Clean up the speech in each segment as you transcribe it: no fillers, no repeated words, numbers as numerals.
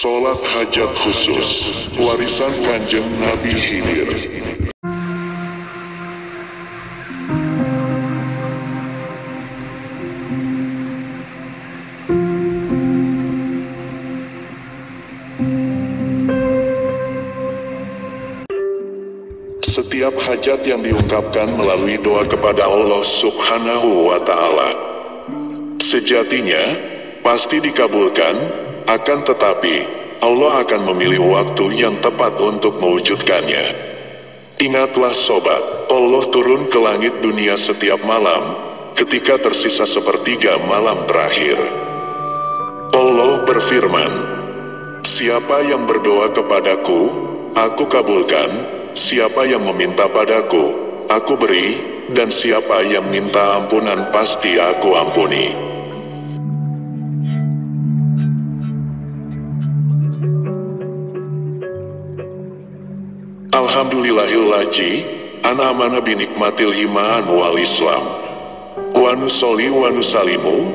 Sholat hajat khusus, warisan Kanjeng Nabi Khidir. Setiap hajat yang diungkapkan melalui doa kepada Allah Subhanahu wa Ta'ala, sejatinya pasti dikabulkan, akan tetapi Allah akan memilih waktu yang tepat untuk mewujudkannya. Ingatlah sobat, Allah turun ke langit dunia setiap malam, ketika tersisa sepertiga malam terakhir. Allah berfirman, "Siapa yang berdoa kepadaku, aku kabulkan. Siapa yang meminta padaku, aku beri, dan siapa yang minta ampunan pasti aku ampuni." Alhamdulillahillaji an'amana binikmatil himaan wal islam wa nusoli wa nusalimu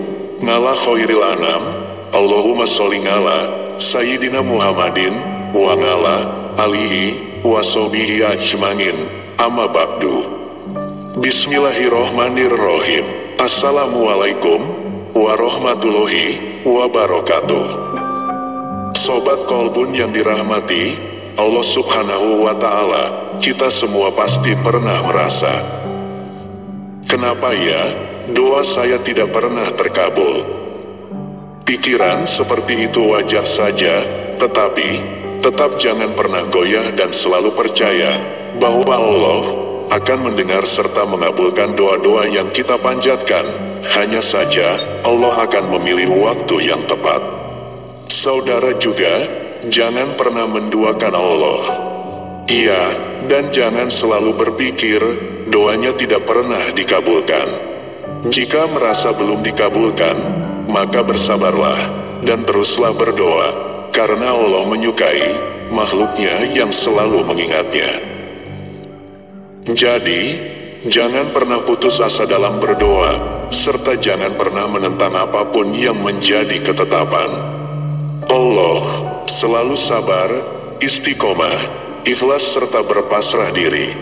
ngala khairil anam. Allahumma sholli ngala sayyidina Muhammadin wa ngala alihi wa sahbihi ajmain, amma ba'du. Bismillahirrohmanirrohim. Assalamualaikum warahmatullahi wabarakatuh. Sobat Kolbun yang dirahmati Allah Subhanahu wa Ta'ala, kita semua pasti pernah merasa, kenapa ya doa saya tidak pernah terkabul? Pikiran seperti itu wajar saja, tetapi tetap jangan pernah goyah dan selalu percaya bahwa Allah akan mendengar serta mengabulkan doa-doa yang kita panjatkan. Hanya saja Allah akan memilih waktu yang tepat. Saudara juga jangan pernah menduakan Allah. Iya, dan jangan selalu berpikir doanya tidak pernah dikabulkan. Jika merasa belum dikabulkan, maka bersabarlah dan teruslah berdoa, karena Allah menyukai makhluknya yang selalu mengingatnya. Jadi, jangan pernah putus asa dalam berdoa, serta jangan pernah menentang apapun yang menjadi ketetapan Allah. Selalu sabar, istiqomah, ikhlas serta berpasrah diri.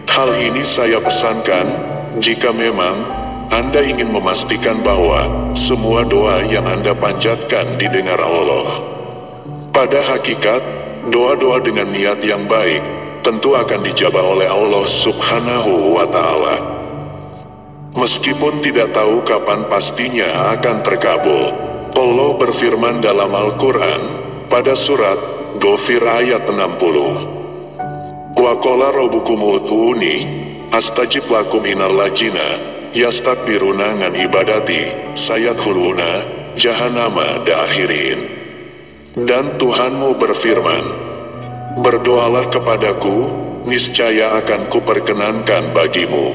Hal ini saya pesankan, jika memang Anda ingin memastikan bahwa semua doa yang Anda panjatkan didengar Allah. Pada hakikat, doa-doa dengan niat yang baik tentu akan dijabah oleh Allah Subhanahu wa Ta'ala. Meskipun tidak tahu kapan pastinya akan terkabul, Allah berfirman dalam Al-Quran pada surat Ghafir ayat 60, "Wa qala rabbukum ud'uni astajib lakum innal ladzina yastakbiruna an ibadati sayadkhuluna jahannama dakhirin." Dan Tuhanmu berfirman, "Berdoalah kepadaku, niscaya akan kuperkenankan bagimu.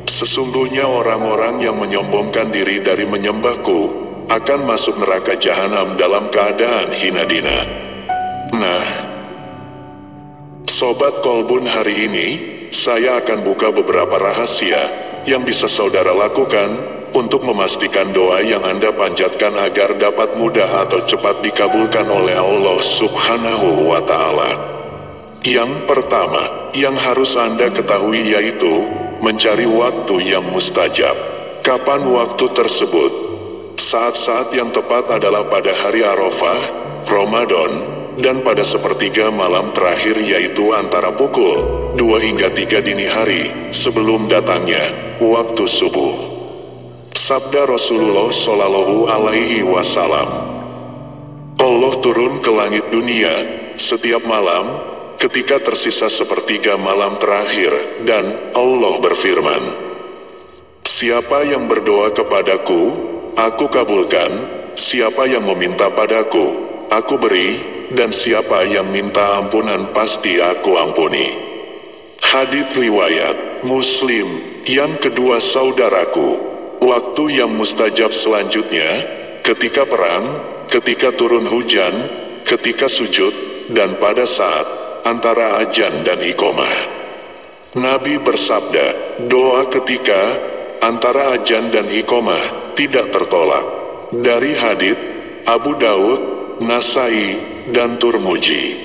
Sesungguhnya orang-orang yang menyombongkan diri dari menyembahku akan masuk neraka jahanam dalam keadaan hina dina." Nah, Sobat Kolbun, hari ini saya akan buka beberapa rahasia yang bisa saudara lakukan untuk memastikan doa yang Anda panjatkan agar dapat mudah atau cepat dikabulkan oleh Allah Subhanahu wa Ta'ala. Yang pertama yang harus Anda ketahui yaitu mencari waktu yang mustajab. Kapan waktu tersebut? Saat-saat yang tepat adalah pada hari Arafah, Ramadan, dan pada sepertiga malam terakhir, yaitu antara pukul 2 hingga 3 dini hari sebelum datangnya waktu subuh. Sabda Rasulullah Shallallahu Alaihi Wasallam, Allah turun ke langit dunia setiap malam ketika tersisa sepertiga malam terakhir, dan Allah berfirman, "Siapa yang berdoa kepadaku, aku kabulkan. Siapa yang meminta padaku, aku beri, dan siapa yang minta ampunan pasti aku ampuni." Hadits riwayat Muslim. Yang kedua saudaraku, waktu yang mustajab selanjutnya, ketika perang, ketika turun hujan, ketika sujud, dan pada saat antara azan dan iqomah. Nabi bersabda, doa ketika antara azan dan iqomah tidak tertolak. Dari hadits Abu Daud, Nasai, dan turmuji.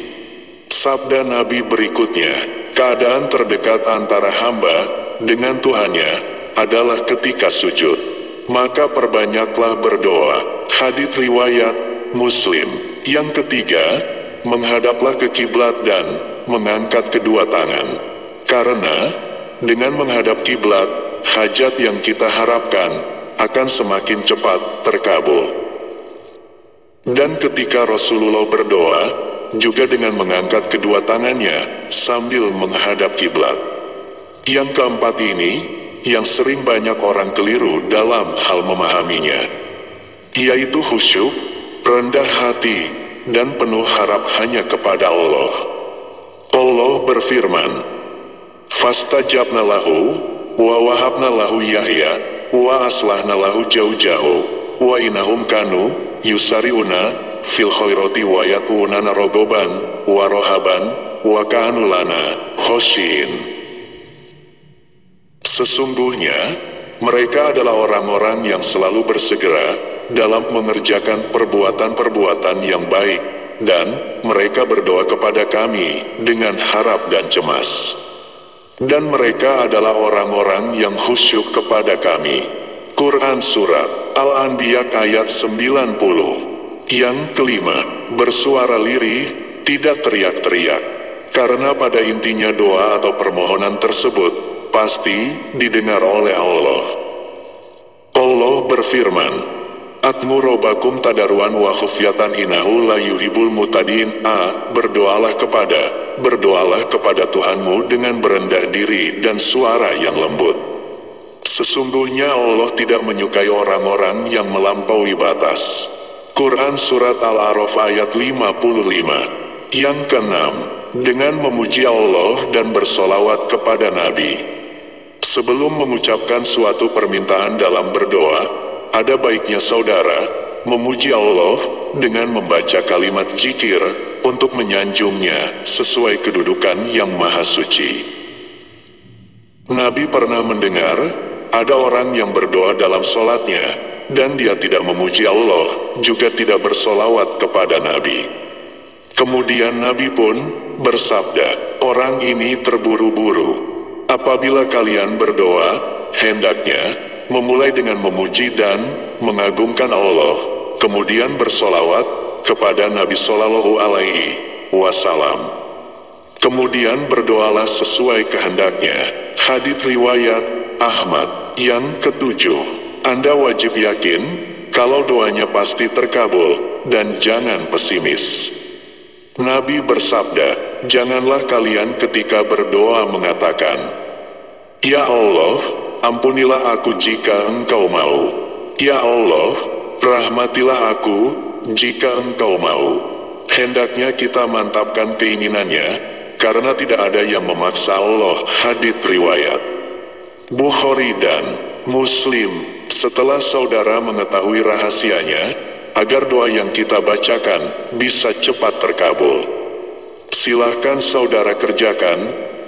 Sabda Nabi berikutnya, keadaan terdekat antara hamba dengan Tuhannya adalah ketika sujud. Maka perbanyaklah berdoa. Hadits riwayat Muslim. Yang ketiga, menghadaplah ke kiblat dan mengangkat kedua tangan. Karena dengan menghadap kiblat, hajat yang kita harapkan akan semakin cepat terkabul. Dan ketika Rasulullah berdoa, juga dengan mengangkat kedua tangannya sambil menghadap kiblat. Yang keempat ini, yang sering banyak orang keliru dalam hal memahaminya, yaitu khusyuk, rendah hati, dan penuh harap hanya kepada Allah. Allah berfirman, "Fastajabna lahu, wa wahabna lahu Yahya, wa aslahna lahu jaujahu, wa innahum kanu yusariuna fil khairati wa yakunana rogoban, wa rohaban, wa kanu lana khosyin." Sesungguhnya, mereka adalah orang-orang yang selalu bersegera dalam mengerjakan perbuatan-perbuatan yang baik, dan mereka berdoa kepada kami dengan harap dan cemas. Dan mereka adalah orang-orang yang khusyuk kepada kami. Quran Surat Al-Anbiya ayat 90. Yang kelima, bersuara lirih, tidak teriak-teriak. Karena pada intinya doa atau permohonan tersebut pasti didengar oleh Allah. Allah berfirman, "Atmu robakum tadaruan wa khufyatan innahu la yuhibbul mutadin." Berdoalah kepada Tuhanmu dengan berendah diri dan suara yang lembut. Sesungguhnya Allah tidak menyukai orang-orang yang melampaui batas. Quran Surat Al-A'raf ayat 55. Yang keenam, dengan memuji Allah dan bersolawat kepada Nabi. Sebelum mengucapkan suatu permintaan dalam berdoa, ada baiknya saudara memuji Allah dengan membaca kalimat zikir untuk menyanjungnya sesuai kedudukan yang maha suci. Nabi pernah mendengar ada orang yang berdoa dalam sholatnya, dan dia tidak memuji Allah, juga tidak bersolawat kepada Nabi. Kemudian Nabi pun bersabda, "Orang ini terburu-buru. Apabila kalian berdoa, hendaknya memulai dengan memuji dan mengagungkan Allah, kemudian bersolawat kepada Nabi Shallallahu Alaihi Wasallam. Kemudian berdoalah sesuai kehendaknya." Hadits riwayat Ahmad. Yang ketujuh, Anda wajib yakin kalau doanya pasti terkabul, dan jangan pesimis. Nabi bersabda, "Janganlah kalian ketika berdoa mengatakan, 'Ya Allah, ampunilah aku jika Engkau mau. Ya Allah, rahmatilah aku jika Engkau mau.'" Hendaknya kita mantapkan keinginannya, karena tidak ada yang memaksa Allah. Hadits riwayat Bukhari dan Muslim. Setelah saudara mengetahui rahasianya, agar doa yang kita bacakan bisa cepat terkabul, silahkan saudara kerjakan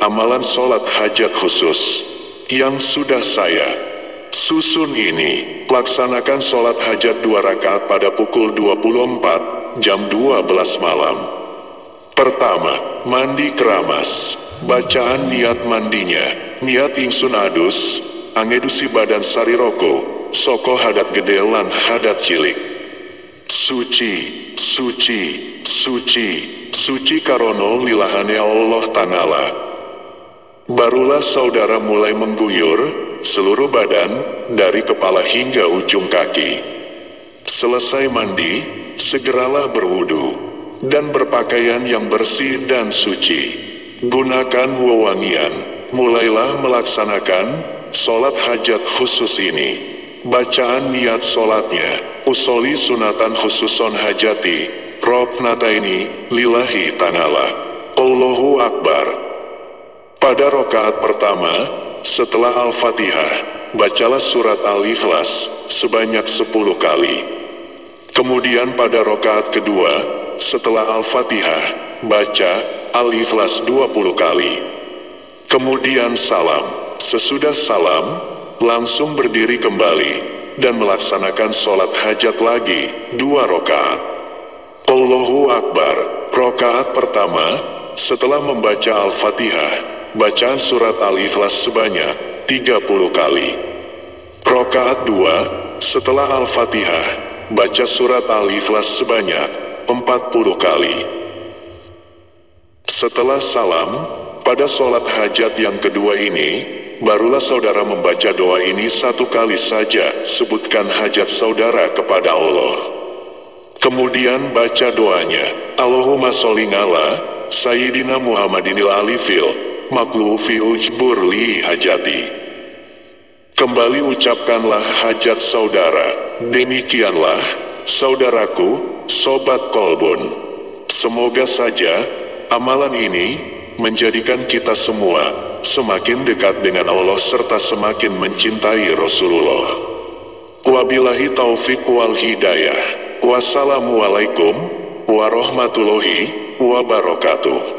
amalan sholat hajat khusus yang sudah saya susun ini. Laksanakan sholat hajat 2 rakaat pada pukul 24 jam 12 malam. Pertama, mandi keramas. Bacaan niat mandinya, niat ingsun adus angedusi badan sariroko soko hadat gede lan hadat cilik. Suci, suci, suci, suci karono lilahane Allah Ta'ala. Barulah saudara mulai mengguyur seluruh badan dari kepala hingga ujung kaki. Selesai mandi, segeralah berwudu dan berpakaian yang bersih dan suci. Gunakan wewangian. Mulailah melaksanakan sholat hajat khusus ini. Bacaan niat sholatnya, usoli sunatan khususon hajati, roknataini, lillahi ta'ala. Allahu Akbar. Pada rokaat pertama, setelah Al-Fatihah, bacalah surat Al-Ikhlas sebanyak 10 kali. Kemudian pada rokaat kedua, setelah Al-Fatihah, baca Al-Ikhlas 20 kali. Kemudian salam. Sesudah salam, langsung berdiri kembali dan melaksanakan sholat hajat lagi 2 rokaat. Allahu Akbar. Rakaat pertama, setelah membaca Al-Fatihah, bacaan surat Al-Ikhlas sebanyak 30 kali. Rakaat 2, setelah Al-Fatihah, baca surat Al-Ikhlas sebanyak 40 kali. Setelah salam, pada sholat hajat yang kedua ini, barulah saudara membaca doa ini 1 kali saja, sebutkan hajat saudara kepada Allah. Kemudian baca doanya, Allahumma sholli ala Sayyidina Muhammadinil alifil maklufi ujbur li hajati. Kembali ucapkanlah hajat saudara. Demikianlah, saudaraku, sobat kolbun. Semoga saja amalan ini menjadikan kita semua semakin dekat dengan Allah serta semakin mencintai Rasulullah. Wabillahi taufik wal hidayah. Wassalamualaikum warahmatullahi wabarakatuh.